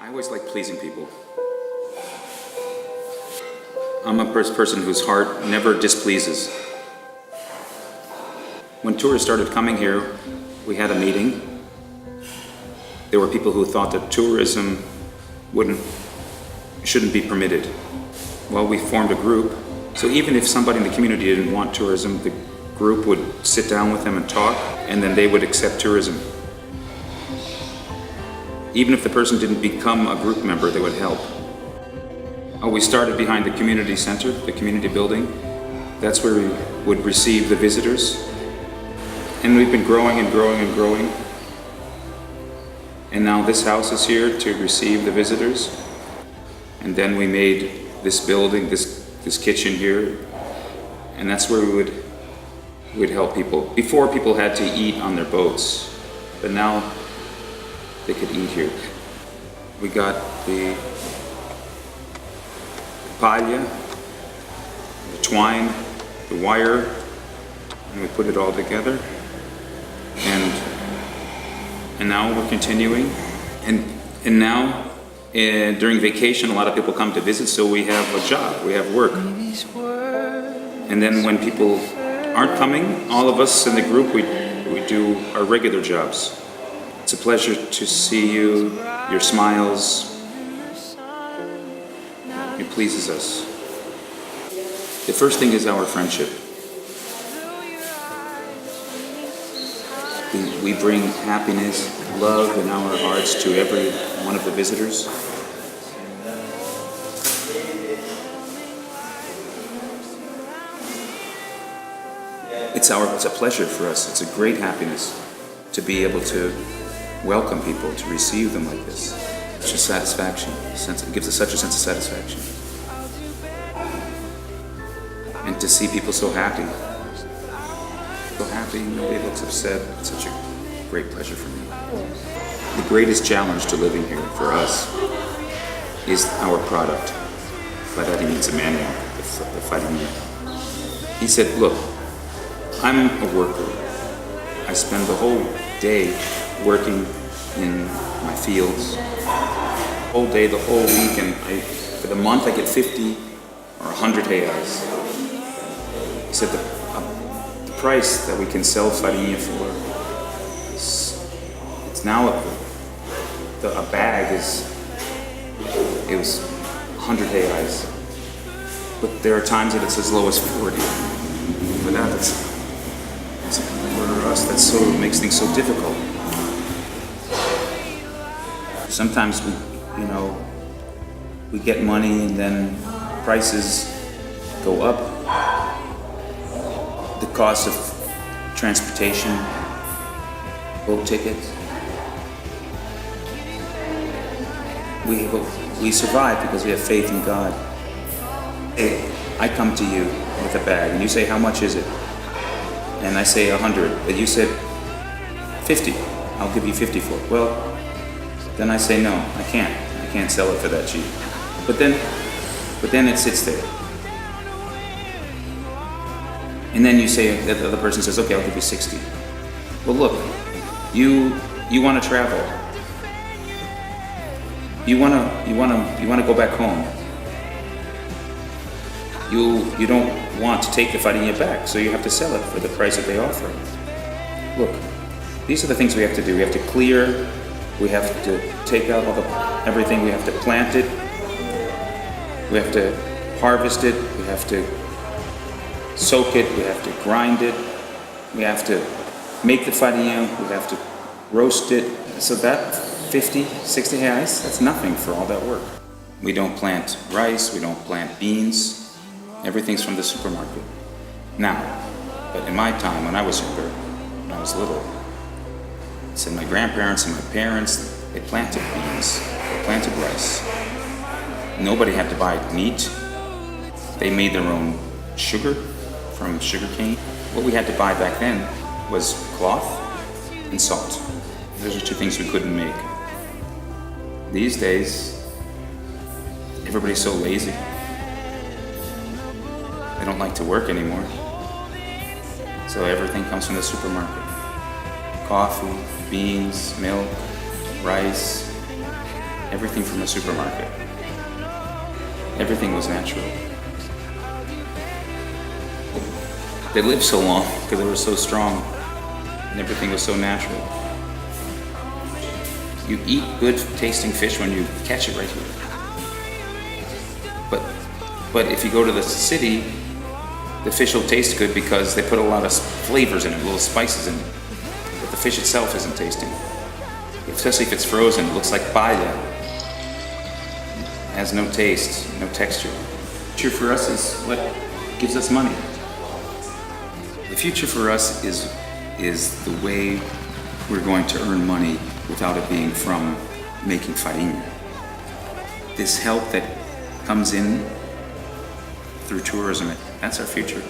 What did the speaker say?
I always like pleasing people. I'm a person whose heart never displeases. When tourists started coming here, we had a meeting. There were people who thought that tourism shouldn't be permitted. Well, we formed a group. So even if somebody in the community didn't want tourism, the group would sit down with them and talk, and then they would accept tourism. Even if the person didn't become a group member, they would help. We started behind the community center, the community building. That's where we would receive the visitors. And we've been growing and growing and growing. And now this house is here to receive the visitors. And then we made this building, this kitchen here. And that's where we'd help people. Before, people had to eat on their boats, but now they could eat here. We got the palha, the twine, the wire, and we put it all together. And now we're continuing. And now, during vacation, a lot of people come to visit, so we have a job, we have work. And then when people aren't coming, all of us in the group, we do our regular jobs. It's a pleasure to see you, your smiles. It pleases us. The first thing is our friendship. We bring happiness, love in our hearts to every one of the visitors. It's a pleasure for us. It's a great happiness to be able to welcome people, to receive them like this. It's just satisfaction. It gives us such a sense of satisfaction. And to see people so happy. So happy, nobody looks upset. It's such a great pleasure for me. The greatest challenge to living here for us is our product. Fadari means Emmanuel, the Farinha. He said, look, I'm a worker. I spend the whole day working in my fields. The whole day, the whole week, and for the month I get 50 or 100 reais. He said the price that we can sell farinha for, it's now a bag it was 100 reais. But there are times that it's as low as 40. For that, for us, that makes things so difficult. Sometimes we get money and then prices go up. The cost of transportation, boat tickets. We survive because we have faith in God. Hey, I come to you with a bag and you say, how much is it? And I say 100, but you said 50. I'll give you 50 for it. Well, then I say no, I can't sell it for that cheap. But then it sits there. And then you say, the other person says, okay, I'll give you 60. Well, look, you want to travel. You want to go back home. You don't want to take the farinha back, so you have to sell it for the price that they offer. Look, these are the things we have to do. We have to clear. We have to take out everything. We have to plant it. We have to harvest it. We have to soak it. We have to grind it. We have to make the farinha. We have to roast it. So that 50, 60 reais, that's nothing for all that work. We don't plant rice. We don't plant beans. Everything's from the supermarket. Now, but in my time, when I was younger, when I was little, so my grandparents and my parents, they planted beans, they planted rice. Nobody had to buy meat. They made their own sugar from sugar cane. What we had to buy back then was cloth and salt. Those are two things we couldn't make. These days, everybody's so lazy. They don't like to work anymore. So everything comes from the supermarket. Coffee, beans, milk, rice. everything from a supermarket. Everything was natural. They lived so long because they were so strong and everything was so natural. You eat good tasting fish when you catch it right here. But if you go to the city, the fish will taste good because they put a lot of flavors in it, little spices in it. But the fish itself isn't tasting. Especially if it's frozen, it looks like paella. It has no taste, no texture. The future for us is what gives us money. The future for us is the way we're going to earn money without it being from making farinha. This help that comes in through tourism, that's our future.